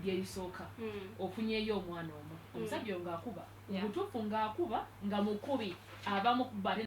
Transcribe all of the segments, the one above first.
yeisooka ofunyeyo omwana omu omusajja ng'akuba obutuufu ng'akuba nga mukubi abamu bale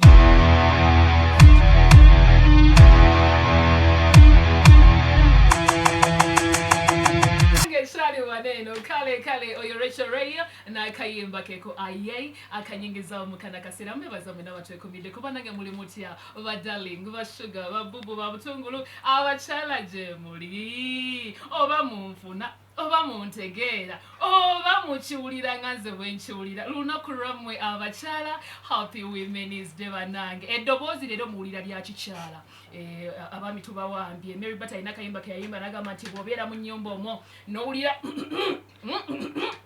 Shari waneno kale oyo Rachel Radio na kayimba keko aye akanyingiza omukana kasira mbebaza mwena batwekomide kuba nange muli mutya ba darling ba sugar ba bubu ba butungulu abachala je muli oba munfuna oba muntegeera oba mukiwulira nganze bwenkiwulira lunaku lwammwe abakyala happy women's day banange eddoboozi leero muwulira lya kikyala abaami tubawambye Mary Bata alina kayimba ke yayimba n'agamba nti bw'obeera mu nnyumba omwo n'owulira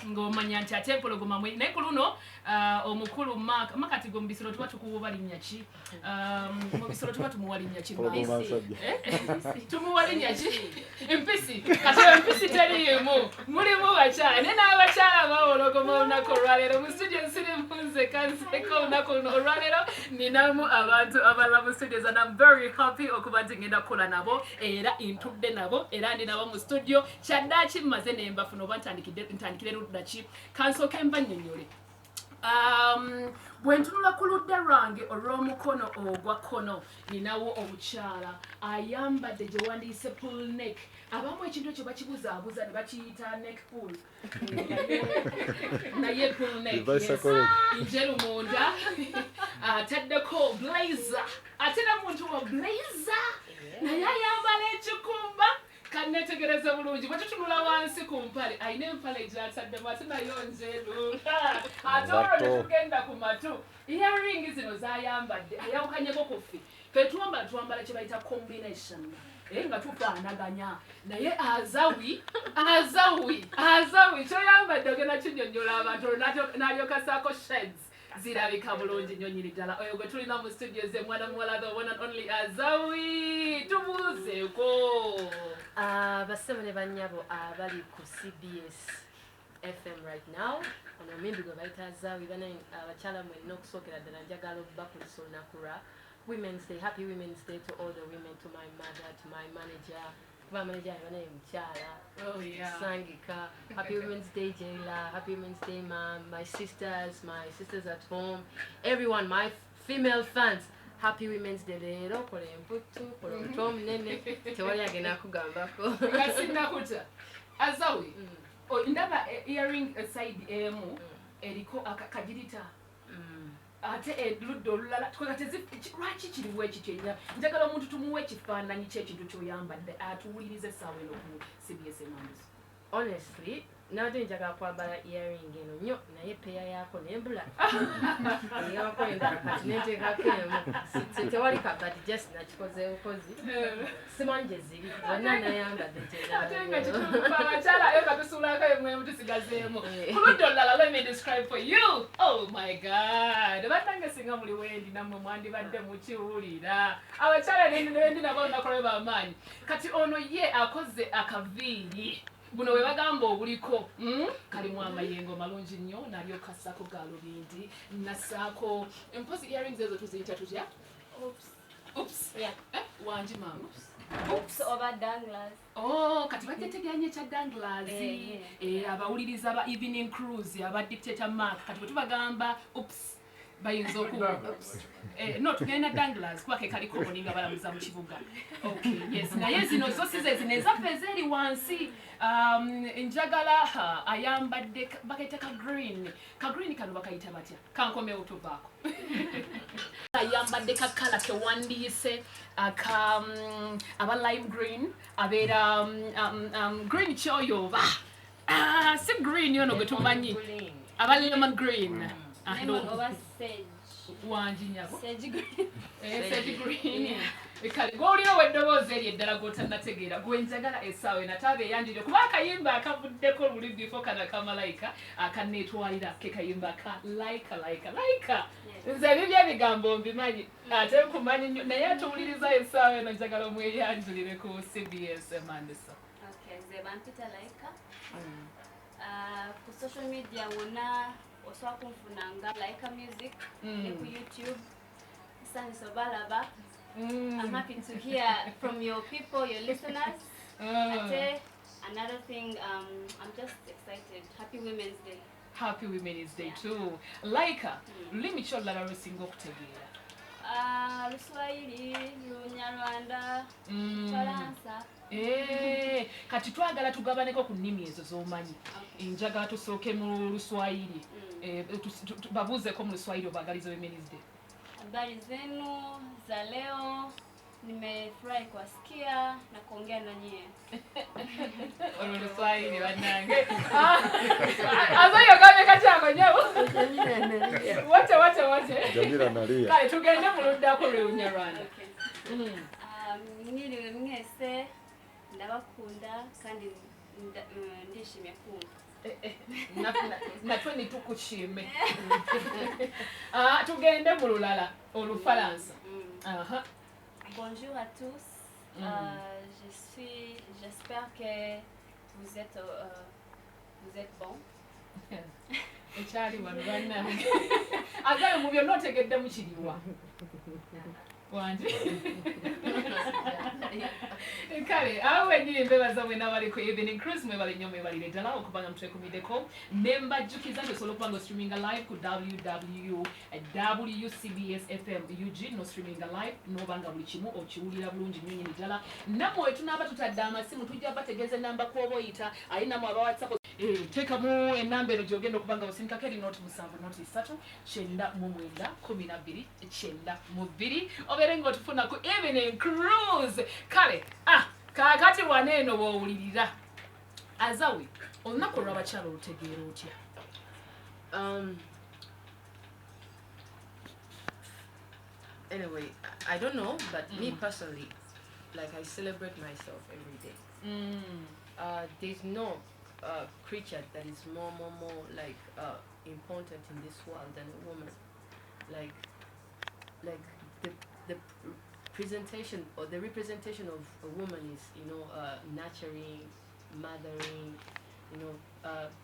ng'omanya nti ate empologoma mwe naye ku luno omukulu makati gwe mu bisolo tuba tukuwuba linnya ki mu bisolo tuba tumuwa linnya ki tumuwa linnya ki empisi kati empisi teriimu mulimu bakyala ne n'abakyala bawologoma olunaku olwaleero mu studio nsirimu nze kanseko olunaku luno olwaleero ninamu abantu abalala mu studios and I'm very happy okuba nti ngenda kukola nabo era ntudde nabo era ndi nabo mu studio kyaddaaki mmaze ne mbafuna oba ntandikire ludda ki kansooke mba nnyonnyole bwe ntunula ku ludda lwange olw'omukono ogwa kkono ninawo omukyala ayambadde gye wandiise pull neck abamu ekintu ekyo bakibuzaabuza ne bakiyita neck pull naye pull neck njeru munda ataddeko blazer ate namuntu wa blazer naye ayambala ekikumba kannetegereza bulungi bwe tutunula wansi ku mpale ayina empale gy'ataddemu ate nayo njeru ate olwo ne tugenda ku matu earring zino z'ayambadde ayawukanyeko ku ffe fe twambala kye bayita combination nga tufaanaganya naye Azawi kyoyambadde ogenda kinnyonnyola abantu n'alyokasaako shades zirabika bulungi nnyo nnyini ddala oyo gwe tulina mu studio ze mwana muwala the one and only Azawi tubuuzeeko bassebo ne bannyabo abali ku CBSFM right now ono mimbi gwe bayita Azawi abakyala mwenna okusookera ddala njagala okubakulisa olunaku lwa Women's Day. Happy Women's Day to all the women, to my mother, to my manager. My manager, her name is Chala. Oh yeah. Sangika. Happy Women's Day, Jayla. Happy Women's Day, Mom. My sisters at home. Everyone, my female fans. Happy Women's Day. Leero kole mputu, kole mtom nene. Tewali agenda kugambako. Kasinda kuta. Azawi. Ndaba earring side emu eriko akajirita. Ate edludde olulala lwaki kiriwo ekikyo njagala omuntu tumuwe ekifaananyi ky'ekintu ky'oyambadde atuwulirize essaawa eno ku CBS Emmanduso. Honestly nabadde njagala kwambala earring eno nnyo naye peya yaako nembula eyako endala kati nenteekako emu tewali kabadi just nakikoze bukozi simanyi gye ziri bonna nayambadde ate nga kituufu abakyala eyo katusuulako emwemu tusigazeemu ku ludda olulala let me describe for you oh my god bannange singa muli wendi nammwe mwandibadde mukiwulira abakyala nendi nabo olunaku lwe bamaanyi kati ono ye akoze akaviiri buno we bagamba obuliko kalimu amayengo malungi nnyo nalyoka assaako galubindi nassaako empozi earrings ezo tuziyita tutya wangi maama oba danglers kati bateteganye ekya danglers abawuliriza aba evening cruise aba Dikteta Mark kati bwe tubagamba bayinza okuba no tugenda danglers kuba ke kaliko oninga balamuza mu kibuga okay yes naye zino zo size zino ezaffe ezeri wansi njagala ayambadde bakayita ka green kano bakayita batya kankomewo tuvaako ayambadde ka kala kewandiise aba lime green abeera green kyoyoba si green yono gwe tumanyi aba lemon green wangi nyabo sage green kale gwolina weddoboozi eri eddala gwotannategeera gwe njagala essaawa enataabe eyanjire kuba akayimba akavuddeko luli bifo kana kamalayika akanneetwalira ke kayimba ka laika nze ebyo ebigambo mbimanyi ate nkumanyi nnyo naye atuwuliriza essaawa eno njagala omweyanjulire ku CBS Emmanduso. Nze bampita Laika ku social media wonna osobola kunfunanga Laika music ne ku YouTube nsanyusa balaba. I'm happy to hear from your people, your listeners. Ate Another thing, I'm just excited. Happy Women's Day. Happy Women's Day too. Laika, limi cholla lusinga okutegeera. Luswahili, Lunyarwanda, Faransa. Kati twagala tugabaneko ku nnimi ezo z'omanyi. Njagala tusooke mu Luswahili. Babuuzeko mu Luswahili obagaliza Women's Day. Habari zenu za leo, nimefurahi kuwasikia na kuongea na nyie. Luswahili wanange. Azayo kame kati yako nyabo. Wacha. Jamila nalia. Kale tugende mu luddako Lunyarwanda. Mwiriwe mwese, ndabakunda kandi ndishimye kumva. Natwe nitukushime. Tugende mu lulala Olufaransa. Bonjour à tous. J'espère que vous êtes bons. Echali wano bannange. Agayo mu byonna otegedde mu kiriwa. Wanje. Kale, awe nyiri mbebaza mwena bali ku evening cruise mwebale nnyo mwebale ddala okubanga mutwekumideko nemba jjukiza osobola okubanga streaminga live ku www.cbsfm UG no streaminga live nobanga buli kimu okiwulira bulungi nnyo nyini ddala nammwe tunaaba tutadde amasimu tujja bategeeza ennamba kw'oba oyita ayinamu aba whatsapp teekamu ennamba eno gy'ogenda okubanga osindikako eri noti 7-3-9-12-92 obeere ng'otufuna ku evening cruise kale kakati waneeno bw'owulirira Azawi olunaku olw'abakyala olutegeera otya? Anyway, I don't know, but me personally, like I celebrate myself every day. There's no creature that is more like important in this world than a woman. Like the presentation or the representation of a woman is, nurturing, mothering,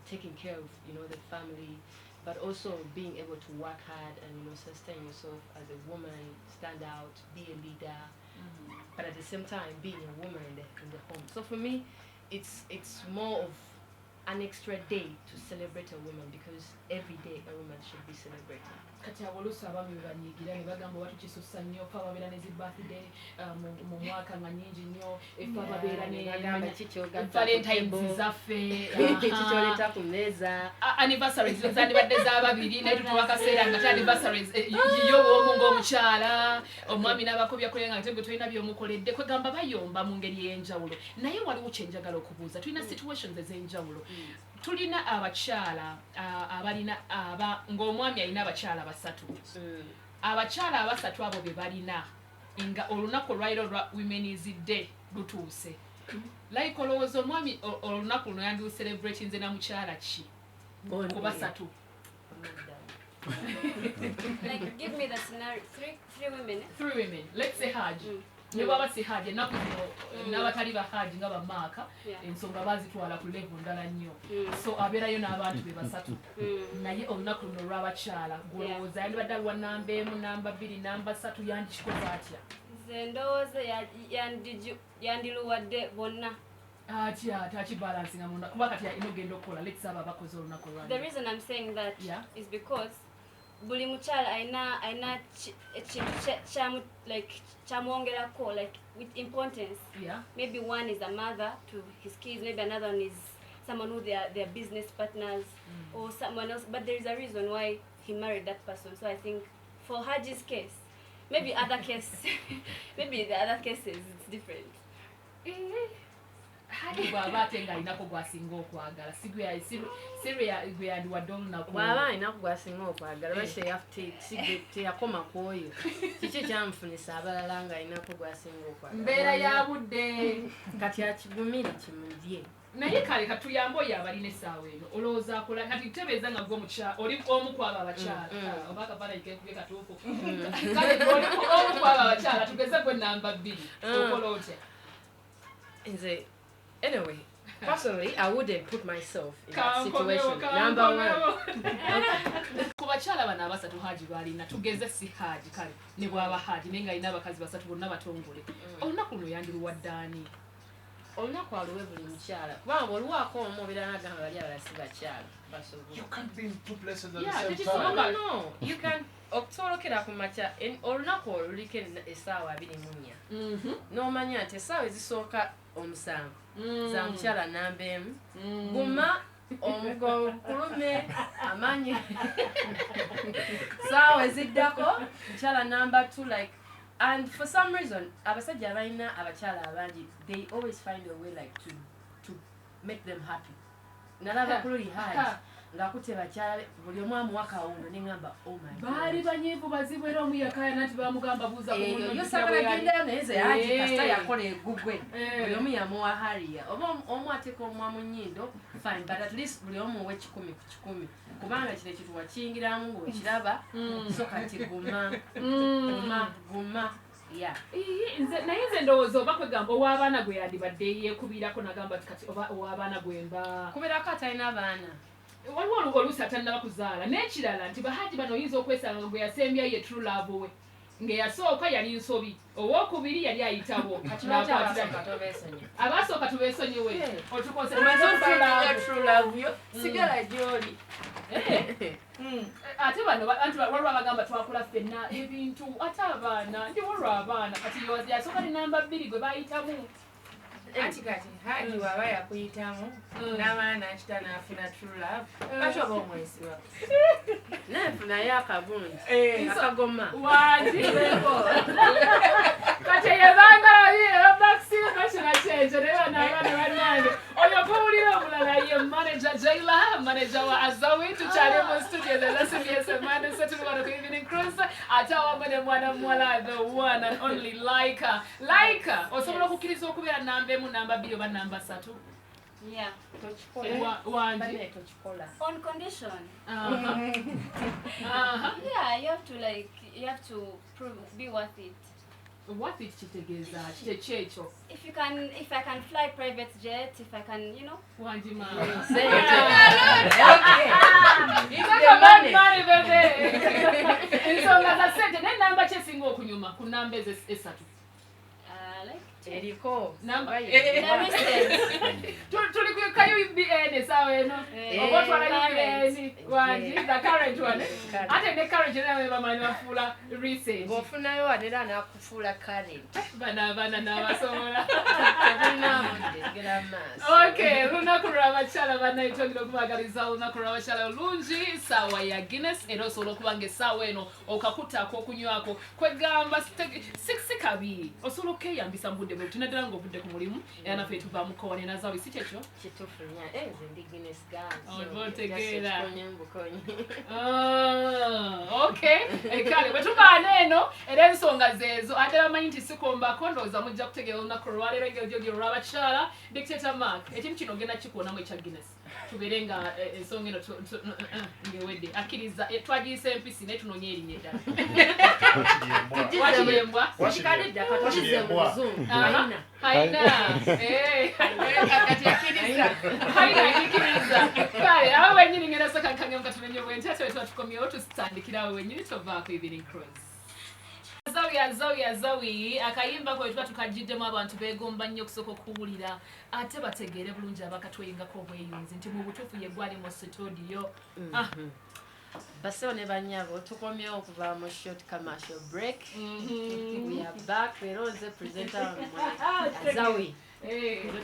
taking care of, the family, but also being able to work hard and, sustain yourself as a woman, stand out, be a leader, but at the same time being a woman in the home. So for me, it's more of an extra day to celebrate a woman because every day a woman should be celebrated. Kati abolusa abami banyigira ne bagamba watu kisussa nnyo fa babeera ne zi birthday mu mwaka nga nnyingi nnyo efa babeera ne Valentine's zaffe kikyoleta ku mmeeza anniversaries zandibadde z'ababiri naye tutuwa akaseera nga anniversaries yiyo bw'omu ng'omukyala omwami n'abakobya kule nga tegwe tulina by'omukoledde kwegamba bayomba mu ngeri ey'enjawulo naye waliwo kyenjagala okubuuza tulina situations ez'enjawulo tulina abakyala abalina ng'omwami alina abakyala basatu abakyala abasatu abo be balina nga olunaku olwaliro lwa Women's Day lutuuse like olowooza omwami olunaku luno yandi celebrate nze na mukyala ki ku basatu? Like, give me the scenario. Three women. Let's say Haji. Ne baba si Haji naku n'abatali ba Haji nga ba Mark ensonga bazitwala ku level ndala nnyo. So abeerayo n'abantu be basatu. Naye olunaku luno lw'abakyala gwolowooza yandibadde aliwa namba emu, namba bbiri, namba ssatu yandikikoze atya? Nze ndowooza yandiluwadde bonna. Takibalansinga munda kuba kati inogenda okukola let's aba bakoze olunaku lwali. The reason I'm saying that is because buli mukyala aina ekintu kyamwongerako like with importance. Maybe one is a mother to his kids, maybe another one is someone who they are business partners or someone else, but there is a reason why he married that person. So I think for Haji's case, maybe the other cases it's different. Haji bw'aba ate ng'alinako gw'asinga okwagala Syria gwe yandiwadde olunaku bw'aba alinako gw'asinga okwagala teyakoma ku oyo kiki kyamufunisa abalala ng'alinako gw'asinga okwagala mbeera ya budde kati akigumire kimulye naye kale katuyambe oyo abalina essaawa eno olowooza akola kati tebeeza nga gwe oli omu ku abo abakyala oba akafaananyi kekubye katuufu kale oli omu ku abo abakyala tugeze gwe namba 2 okola otya? Nze anyway, personally, I wouldn't put myself in that situation. Number one. Kubakyala bana abasatu Haji balina tugeze si Haji kale ne bwaba Haji nenga ina abakazi basatu bonna batongole olunaku luno yandiluwadde ani? olunaku aluwe buli mukyala kubanga oluwaako omubira nagamba bali abalasi bakyala basobola. You can't be in two places at Yeah, the did you same see time. No, you can okusolokera ku makya olunaku oluliko essaawa 24 n'omanya nti essaawa ezisooka 7 za mukyala namba emu guma omugongo kulume amanyi saawa eziddako mukyala namba 2 like. And for some reason abasajja abalina abakyala abangi they always find a way like to make them happy. Nalaba kululi haji ngakutte bakyala buli omu amuwa kawunga neŋŋamba oh my god baali banyiivu bazibu era omu yakaya nati bamugamba buuza ku munno yo sagala gendayo naye ze haji kasita yakola egugwe buli omu yamuwa hariya oba omu ateeka omumwa mu nnyindo fine but at least buli omu owe 10 ku 10 kubanga kino ekituwa kiyingiramu ng'okiraba so kati guma yeah. naye nze ndowooza oba kwegamba ow'abaana gwe yandibadde yeekubirako nagamba kati oba ow'abaana gwe mba kubirako atalina abaana waliwo oluusi atannaba kuzaala n'ekirala nti bahaji bano oyinza okwesanga gwe yasembyayo ye true love we ng'eyasooka yali nsobi owookubiri yali ayitabo abasooka tubeesonyiwe sigala gyoli ate bano waliwo abagamba twakula ffenna ebintu ate abaana ndi waliwo abaana kati yasooka ne namba 2 gwe bayitamu Ati kati haji waba yakuyitamu n'abaana n'akita n'afuna true love lwaki oba omwesiba naye akagundi akagoma wangi kati yebangala bakina kyenje naye banabaana bannange oyo gwewulira omulala ye manager Jaila manager wa Azawi tukyali mu studio za CBSFM Emmanduso tuli wano ku evening cruise ate awamu ne mwana muwala the one and only Laika osobola okukkiriza okubeera namba emu namba 2 oba namba 3 Yeah. wangi On condition. Uh-huh. Yeah, you have to be worth it. What it kitegeeza kyekyo If I can fly private jet, if I can, wangi ma ensonga za ssente naye namba kyesinga okunyuma ku namba ezo 3 eriko tuli ku KUBN essaawa eno oba otwala UBN wangi the current one ate ne current nawe bamanyi bafuula recent ng'ofunayo wadera n'akufuula current bano abaana n'abasobola gera maaso okay lunaku lw'abakyala banaye twongera okubagaliza olunaku lw'abakyala olungi ssaawa ya Guinness era osobola okuba nga essaawa eno okakutako okunywako kwegamba si kabi osobola okeyambisa mu budde bwe tunaddala ng'obudde ku mulimu era naffe tuvaamu kowane nazaawe si kyekyo kituufu nnyo nze ndi Guinness oba otegeera mbukonyi okay kale bwe tubaana eno era ensonga zeezo ate bamanyi nti sikombako ndowooza mujja kutegeera olunaku lwaleero engeri olw'abakyala Dikteta Mark ekintu kino ogenda kikuwonamu ekya Guinness tubeere nga ensonga eno ng'ewedde akkiriza twagiyisa empisi naye tunoonya erinnya eddala wakiyembwa kikalidde akatolize mu luzungu haina akkiriza kale awo wenyini ngenda soka nkangemu katumenye bwenti ate we twatukomyewo tusitandikirawo wenyini tovaako evening cruise Azawi akayimba kwe tuba tukajiddemu abantu beegomba nnyo okusooka okuwulira ate bategeere bulungi abakatweyingako obweyunzi nti mu butuufu ye gwali mu studio basewo ne bannyabo tukomyewo okuva mu short commercial break we are back leero nze presenter wamwe Azawi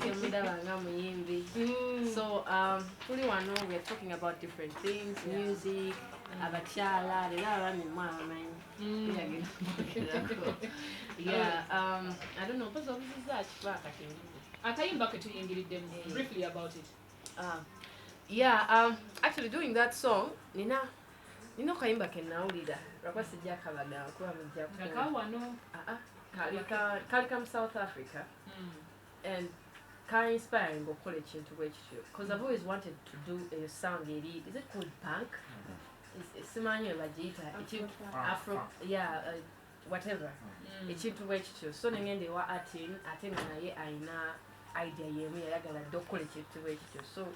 temudabanga muyimbi so tuli wano we are talking about different things music abakyala leero abaami mwabamanyi I don't know mpozi obuziza kifa akatingize akayimba ke tuyingiriddemu briefly about it actually doing that song nina okayimba ke nawulira lwakwa sijja kabaga kuba mujja akawano kali ka mu South Africa and ka inspiring okukola ekintu bwekityo because I've always wanted to do a sound eri is it called punk simanyi bagiyita afro whatever ekintu bwekityo so nengenda ewa atin ate nga naye ayina idea yemu yayagala dde okukola ekintu bwekityo so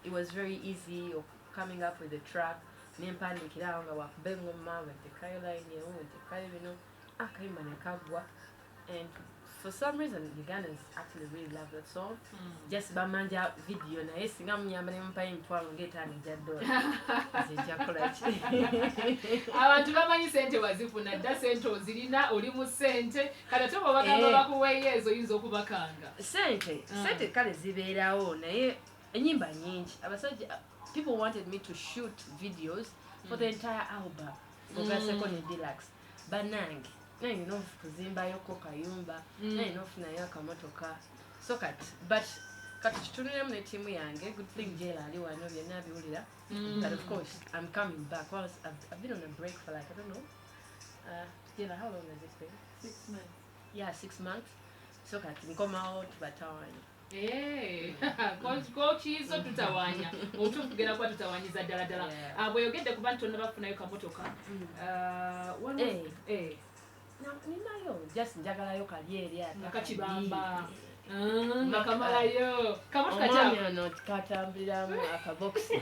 it was very easy coming up with the track nempandikirawo nga wakuba engoma wadde Caroline emu wadde kale bino akayimba nekagwa and for some reason Ugandans actually really love that song. Just bamanja video na singa munyamba ne mpa impwalo ngetaani $1. Abantu bamanyi sente wazifuna dda sente ozirina oli mu sente kati ate bagamba bakuweeyo ezo yinza okubakanga sente kale zibeerawo naye enyimba nyingi abasajja people wanted me to shoot videos for the entire album ogaseko ne deluxe banange nange n'okuzimbayo kayumba nange n'ofunayo akamotoka so kati but kati kitunulemu ne tiimu yange good thing Jayla ali wano byonna biwulira but of course I'm coming back. Well, I've been on a break for like I don't know Jayla, how long has it been? 6 months. Yeah, 6 months. So kati nkomawo tubatawanya kokiizo tutawanya otufugera kwa tutawanyiza ddala bweyogedde ku bantu tonna bafunayo kamotoka ninayo just njagalayo kali eri akakibamba nakamalayo kamotoka kyano katambuliramu akaboksi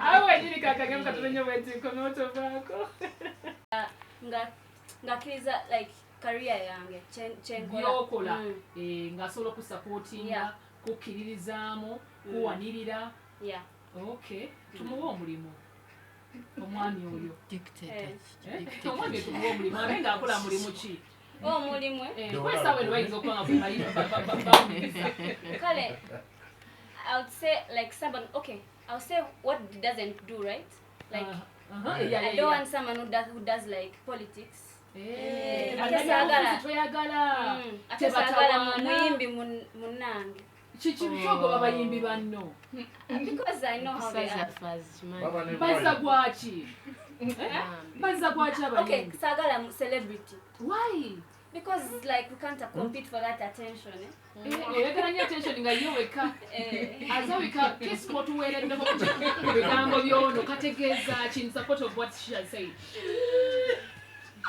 awe nyiri kakagemu katumenye bweti komoto bako ngakiriza like career yange byokola ngasobola okusapootinga kukkiririzaamu kuwanirira okay tumuwe omulimu omwami oyo omwami tumuwe omulimu abe ngaakola mulimu ki omulimu kwesaawe nebayinza okuba kale I would say like somebody I would say what he doesn't do right like I don't want someone who does like politics atesagala muyimbi munange kikibishogo babayimbi banno because I know how they are bazza gwaki abayimbi sagala celebrity why because like we can't compete for that attention oyagala nnyo attention nga yo weka azawika kesimo tuweereddeko ku bigambo byono kategeeza ki in support of what she has said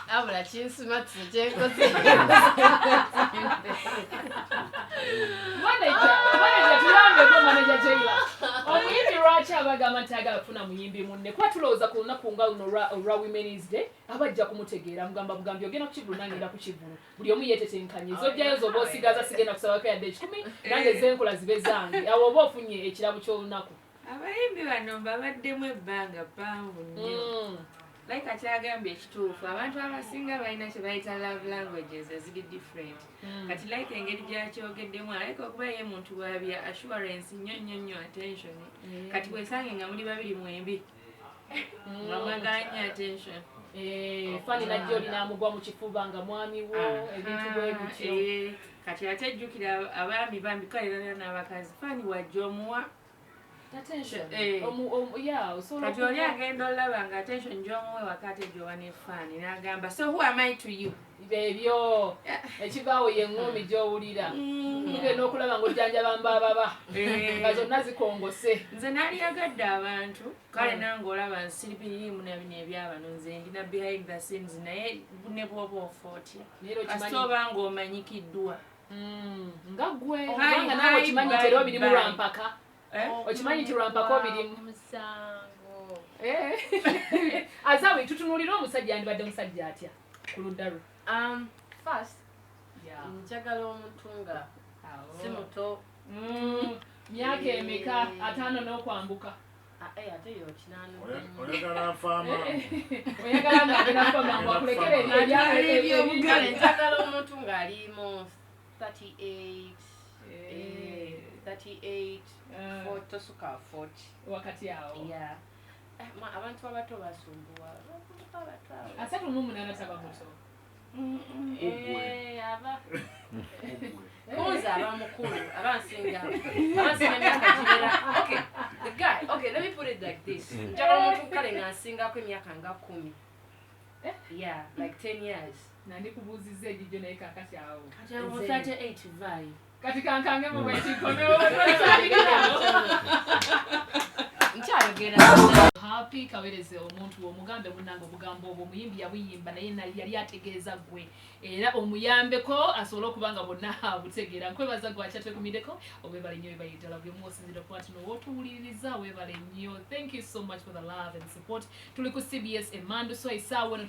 abula kinsuma tukyekose manager tulambeko manager Jayla omuyimbi lwaki abagamba nti ayagala kufuna muyimbi munne kuba tulowooza ku lunaku nga luno olwa Women's Day abajja kumutegeera mugamba bugambi ogenda ku Kivulu nange era ku Kivulu buli omu yeetetenkanye zojjayo zoba osigaza sigenda kusabako yadde 10 nange zenkola zibe zange awo oba ofunye ekirabo ky'olunaku abayimbi bano babaddemu ebbanga ppanvu nnyo Laika kyagambye ekituufu abantu abasinga balina kye bayita love languages eziri different kati Laika engeri gyakyogeddemu Laika okuba ye muntu wabya assurance nnyo attention kati weesange nga muli babiri mwembi nga mwaganya attention fani najjo olinaamugwa mu kifuba nga mwami wo ebintu bwe bityo kati ate ejjukira abaami bambi kalera n'abakazi fani wajja omuwa attention kati oli agenda olaba nga attention gy'omuwe wakati gyowa nefaani n'agamba so who am I to you ebyo ekivaawo yeŋŋoomi gy'owulira tugenda okulaba ng'ojjanjaba mbababa nga zonna zikongose nze naalyagadde abantu kale nange olaba nsiripiririmu nabino ebyabano nze ndina behind the scenes naye ne bwoba ofa otya kasita oba ng'omanyikiddwa nga ggwe kubanga nawe okimanyi tera obiri mu lwampaka okimanyi nti lwampaka obirimu Azawi tutunuulira omusajja yandibadde musajja atya ku ludda lwe first njagala omuntu nga si muto myaka emeka 5 n'okwambuka ate yo 8 oyagala faama oyagala ng'agenda faama ng'akulekera ebyobugale njagala omuntu ng'alimu 38 tosuka 40 wakati awo abantu abato basumbuwa 38 taba muto Koza abamukulu abansinga emyaka gibera the guy let me put it like this njagala omuntu kale ng'asingako emyaka nga 10 like 10 years nandikubuuzizza ejijjo naye kakati awo kati awo 38 vayo kati kankange mu bwekikono nkyayogera happy kawereze omuntu omugambe munange obugambo obwo omuyimbi yabuyimba naye yali ategeeza gwe era omuyambeko asobole okubanga bonna butegeera nkwebaza gwe akyatekumiddeko obwebale nnyo webayitala buli omusinzira kwati n'owotuwuliriza webale nnyo thank you so much for the love and support tuli ku CBS Emmanduso isaawa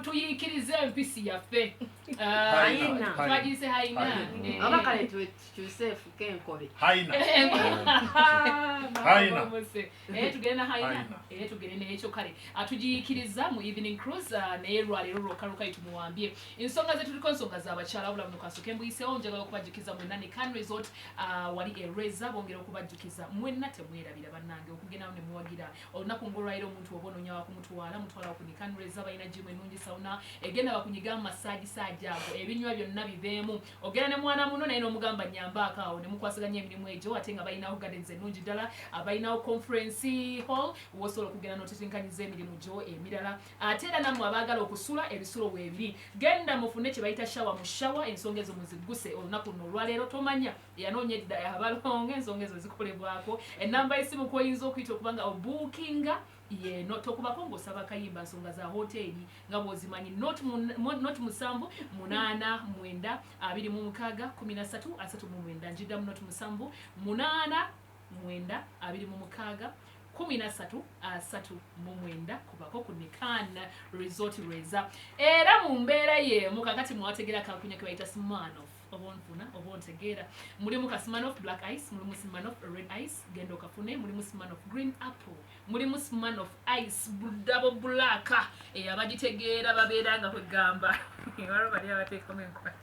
tuyiikirize empisi yaffe Haina. Twagise haina. Abakale tusefu kenkobe. Haina. Haina. Tugenda haina. Tugende n'ekyo kale. Atujikiriza mu evening cruise n'erwaliro lokaluka itumuwambye. Ensonga zetu tuliko nsonga z'abakyala obulamu nokasuke mbuyiseewo njagala okubajukiza mwenna ne Can Resort wali ereza bongera okubajukiza mwenna temwerabira bannange okugenda ne muwagira olunaku ng'olwaliro omuntu oba onoonya wakumutwala mutwala ku Can Resort balina gym ennungi sauna egenda bakunyiga massage ago ebinywa byonna biveemu ogenda ne mwana muno naye n'omugamba nnyambaako awo ne mukwasaganya emirimu egyo ate nga balinawo gardens ennungi ddala abalinawo conference hall wosobola okugenda n'otetenkanyiza emirimu gyo emirala ate era nammwe abaagala okusula ebisulo weebiri genda mufune kye bayita shawa mu shawa ensonga ezo muzigguse olunaku luno olwaleero tomanya yanoonya edda abalonga ensonga ezo zikolebwako ennamba y'essimu kw'oyinza okuyita okuba nga obuukinga no tokubako ng'osaba kayimba nsonga za hoteri nga bw'ozimanyi not 7 8 9 26 13 njiddamu not 7 8 9 26 13 kubako ku Can Resort Reza era mu mbeera y'emu kakati mwategera kakunya ke bayita Smirnoff obontegera mulimu ka Smirnoff black ice mulimu Smirnoff red ice genda okafune mulimu Smirnoff green apple mulimu Smirnoff ice double black abagitegeera babeera kwegamba waliwo bali abateekamu enkwaki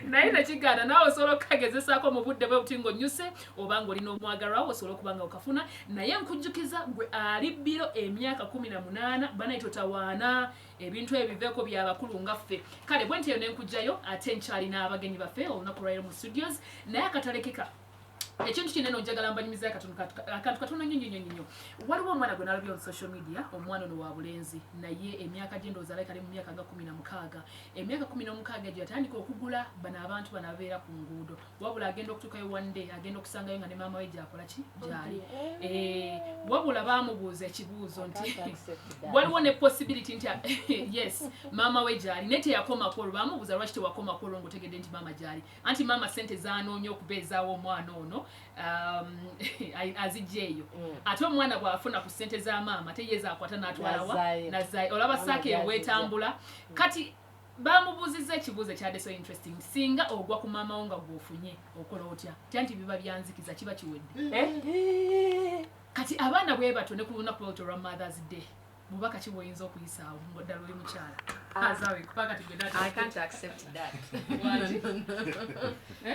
naye nekiganda naawe osobola okukagezesaako mu budde bwe buti ng'onnyuse oba ng'olina omwagalwawo osobola okuba nga okafuna naye nkujjukiza gwe ali bbiro emyaka 18 banayi totawaana ebintu ebiveeko byabakulu nga ffe kale bwe nti eyo nenkujjayo ate nkyalina abagenyi baffe olunaku lwaliro mu studios naye akatalekeka ekintu kinene njagala mbanyumiza akantu katono nnyo waliwo omwana gwe nalabye on social media omwana ono wa bulenzi naye emyaka gye ndowooza like ali mu myaka nga 16 emyaka 16 egyo yatandika okugula bano abantu bano abeera ku nguudo wabula agenda okutuukayo one day agenda okusangayo nga ne maama we gyakola ki gyali wabula baamubuuza ekibuuzo nti waliwo ne possibility nti yes maama we gyali naye teyakomako olwo baamubuuza lwaki tewakomako olwo ng'otegedde nti maama gyali anti maama sente zaanoonya okubeezaawo omwana ono azijjeeyo ate omwana bw'afuna ku ssente za maama teyeza akwata n'atwalawa nazaayo olaba saako eweetambula kati baamubuuzizza ekibuuzo ekyadde so interesting singa ogwa ku maama wo nga gw'ofunye okola otya tya nti biba byanzikiza kiba kiwedde kati abaana bwe bato ne ku lunaku lwolto lwa Mother's Day bubaka ki bw'oyinza okuyisaawo ng'oddala oli mukyala Azawi kupaka tugenda I can't accept that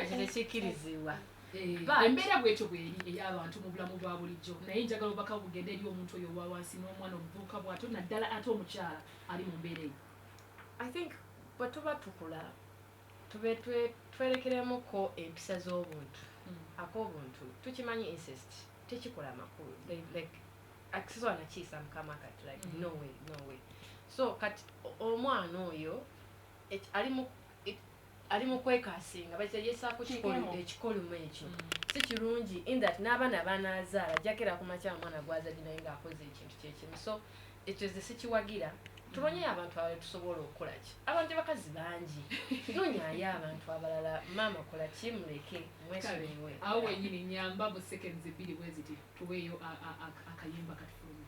tekikirizibwa embeera bwekyo bweri ey'abantu mu bulamu bwa bulijjo naye njagala obaka bugende eri omuntu oyo owa wansi n'omwana omuvubuka bw'ato naddala ate omukyala ali mu mbeera eyo I think bwe tuba tukula tube twerekeremuko empisa z'obuntu ak'obuntu tukimanyi incest tekikola makulu like akisobola nakiisa mukama kati like no way so kati omwana oyo ali mu kwekasinga bakiyesaako ekikolimu ekyo si kirungi in that n'abaana banaazaala jakera ku makya omwana gwazadde naye ng'akoze ekintu kyekimu so ekyo ze sikiwagira tubonye abantu abalala tusobola okukola ki abantu bakazi bangi noonyayo abantu abalala maama kola ki muleke mwesonyiwe awo wenyini nyamba mu seconds 2 bwe ziti tuweeyo akayimba katufulume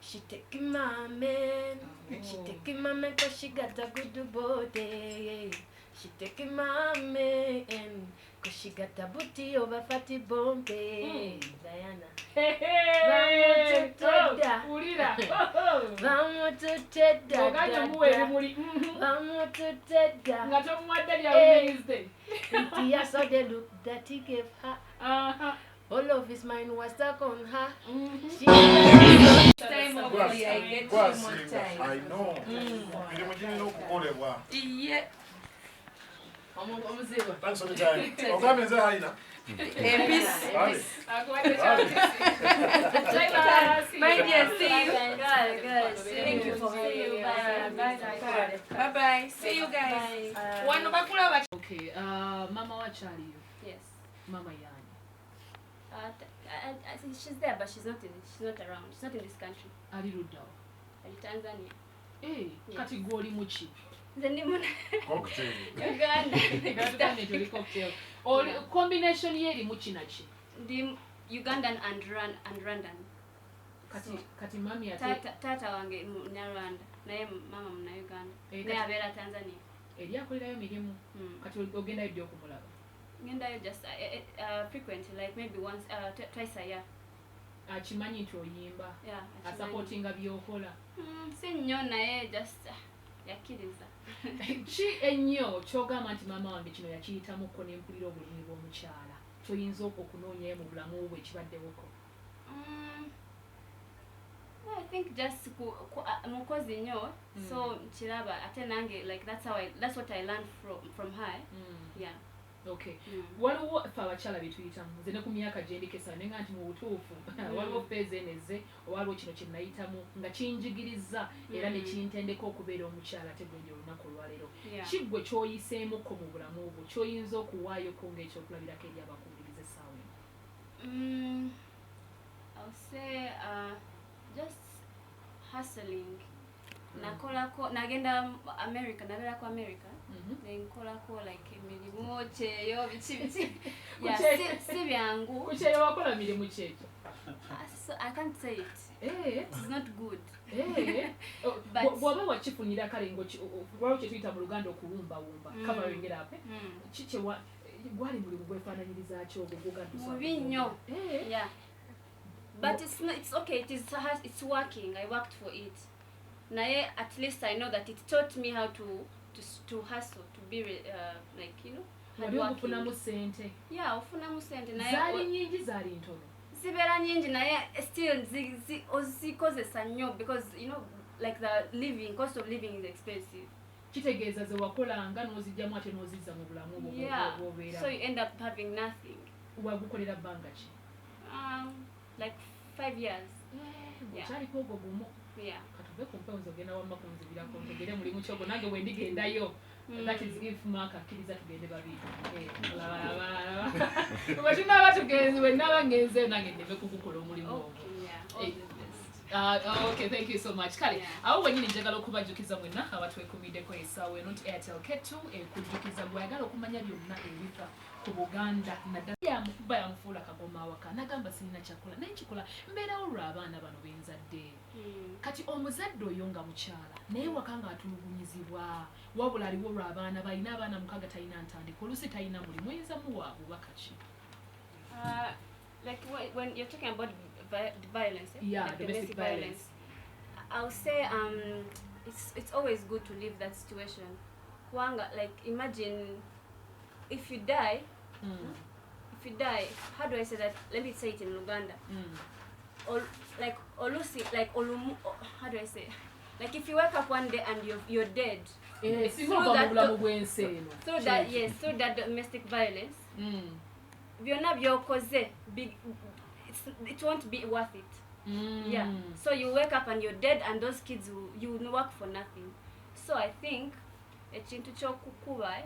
She taking my man, she taking my man 'cause she got a good body. She taking my man 'cause she got a booty over fatty Bombay. Diana. Hey, Urira. Vamos to Tedda. Vamos to Tedda. Ngato mwadde ya Wednesday. I saw the look that he gave her. All of his mind was stuck on her. Time hopefully I get two more time. I know. Mirimu giri n'okukolebwa. Yeah. Thanks for the time. Ogambye nze haina. Peace. My dear, see you. Good. Thank you for having me. Bye bye. See you guys. Wano bakula bati. Okay, mama wachaliyo. Yes. Mama yani. I think she's there, but she's not around. She's not in this country. Ali Rudawa. Ali Tanzania. Yes. Kati goli muchi. Then Cocktail. Uganda. Uganda cocktail. Or combination yeri muchi nachi. The Ugandan and Rwandan. Kati mami ate Tata wange na Rwanda. naye mama muna Uganda naye abeera Tanzania eri akolerayo mirimu kati ogendayo ddi okumulaba ngendayo just frequently like maybe once twice a year akimanyi nti oyimba asupportinga byokola si nnyo naye just yakkiriza ki ennyo kyogamba nti maama wange kino yakiyitamuko n'empulira obulumi bw'omukyala kyoyinza okunoonyayo mu bulamu bwe kibaddewoko I think just mukozi nnyo so kiraba ate nange like that's what I learned from her yeah okay waliwo ffe abakyala betuyitamu nze ne ku myaka gyendikesa nenga nti mu butuufu waliwo feezi eneze waliwo kino kye nayitamu nga kinjigiriza era ne kintendeka okubeera omukyala ate gwenje olunaku olwaleero kiggwe kyoyiseemuko mu bulamu bwo kyoyinza okuwaayoko ng'ekyokulabirako eri abakuwuliriza essaawa eno I'll say just hustling nakolako nagenda America nabeerako America nenkolako like emirimu kyeyo biki si byangu kukyeyo wakola mirimu kyekyo I can't say it it's not good bw'oba wakifunira kale waliwo kye tuyita mu Luganda okuwumbawumba covering it up kikyewa gwali mulimu gwefaananyiriza ki ogwo gugaddusa mubi nnyo yeah but it's okay it's working I worked for it naye at least I know that it taught me how to hustle to be like you know wali okufunamu sente ofunamu sente naye zaali nyingi zaali ntono zibeera nyingi naye still ozikozesa nnyo because you know like the cost of living is expensive kitegeeza ze wakolanga n'ozijjamu ate n'ozizza mu bulamu bwobeera so you end up having nothing wagukolera bbanga ki like 5 years okyaliko ogwo gumu katuve ku mpewo ogenda wamma kunzibirako ntegere mulimu kyogwo nange bwe ndigendayo that is if Mark akkiriza tugende babiri bwe tunaaba tugenzi bwe nnaaba ngenzeyo nange ndeme kugukola omulimu ogwo okay, thank you so much. Kale, awo wenyini njagala okubajjukiza mwenna abatwekumiddeko essaawa eno nti Airtel K2 ekujjukiza gwayagala okumanya byonna ebiva ku Buganda naddala yamukuba yamufuula kagoma awaka nagamba sirina kyakola naye kikola mbeerawo lwa abaana bano benzadde kati omuzadde oyo nga mukyala naye waka nga atulugunyizibwa wabula aliwo lwa abaana balina abaana mukaga talina ntandika oluusi talina mulimu oyinza muwa bubaka ki like when you're talking about violence like domestic violence I'll say it's always good to leave that situation like imagine if you die how do I say that let me say it in Luganda or like olusi like how do I say like if you wake up one day and you're dead through that domestic violence byonna byokoze it won't be worth it so you wake up and you're dead and those kids you will work for nothing so I think ekintu kyokukuba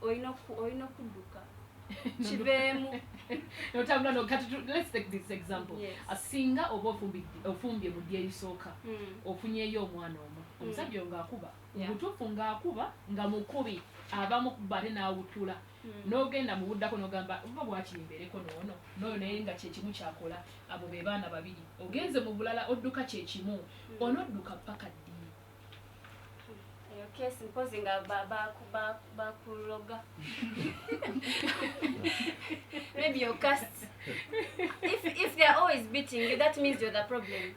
oyina okudduka kibeemu notambula no kati let's take this example asinga oba ofumbye mu dya erisooka ofunyeyo omwana omusajja oyo ng'akuba obutuufu ng'akuba nga mukubi abamu kubate n'awutula n'ogenda mu buddako n'ogamba oba bwakiyimbereko noono n'oyo naye nga kyekimu kyakola abo be baana babiri ogenze mu bulala odduka kyekimu onodduka paka ddi kesi mpozi nga bakuloga maybe you're cursed if they're always beating you that means you're the problem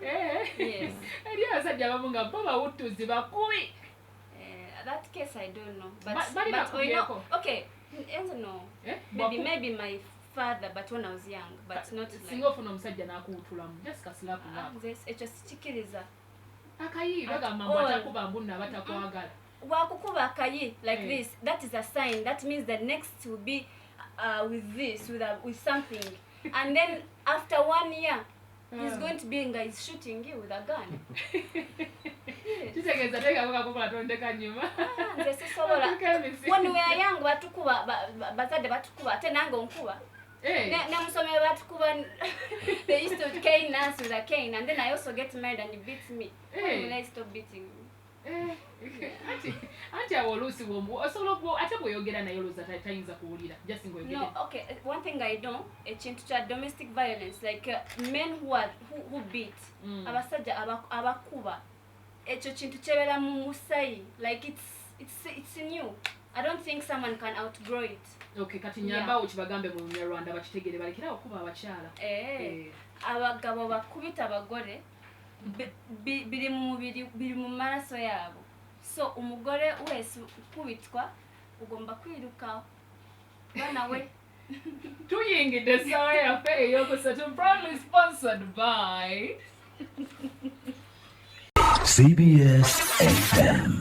yes eriyo abasajja abamu nga bo bawuttuzi bakubi that case I don't know but you know okay I don't know maybe my father but when I was young but not like singa ofuna omusajja n'akuwutulamu just kasilaku ekyo sikiriza akayi bagamba mbu atakuba mbu nno abatakwagala wakukuba akayi like this that is a sign that means the next will be with something and then after 1 year he's going to be he's shooting you with a gun kitegeeza tekakukakukula tondeka nyuma nze sisobola when we are young batukuba bazadde batukuba ate nange onkuba nemusomero batukuba they used to cane us with a cane and then I also get married and he beats me when will I stop beating me anti awo oluusi osobola ate bw'oyogera naye olowooza tayinza kuwulira just ng'oyogere no okay one thing I know ekintu kya domestic violence like men who beat abasajja abakuba ekyo kintu kyebera mu musayi, like it's new. I don't think someone can outgrow it. Okay, kati nyamba ukibagambe mu Rwanda bakitegere balekera okuba abakyala. Abagabo bakubita abagore biri mu mubiri biri mu maraso yabo. So umugore wese ukubitwa ugomba kwiruka bana we. Tuyingide sawa yafe eyokusatu proudly sponsored by CBSFM.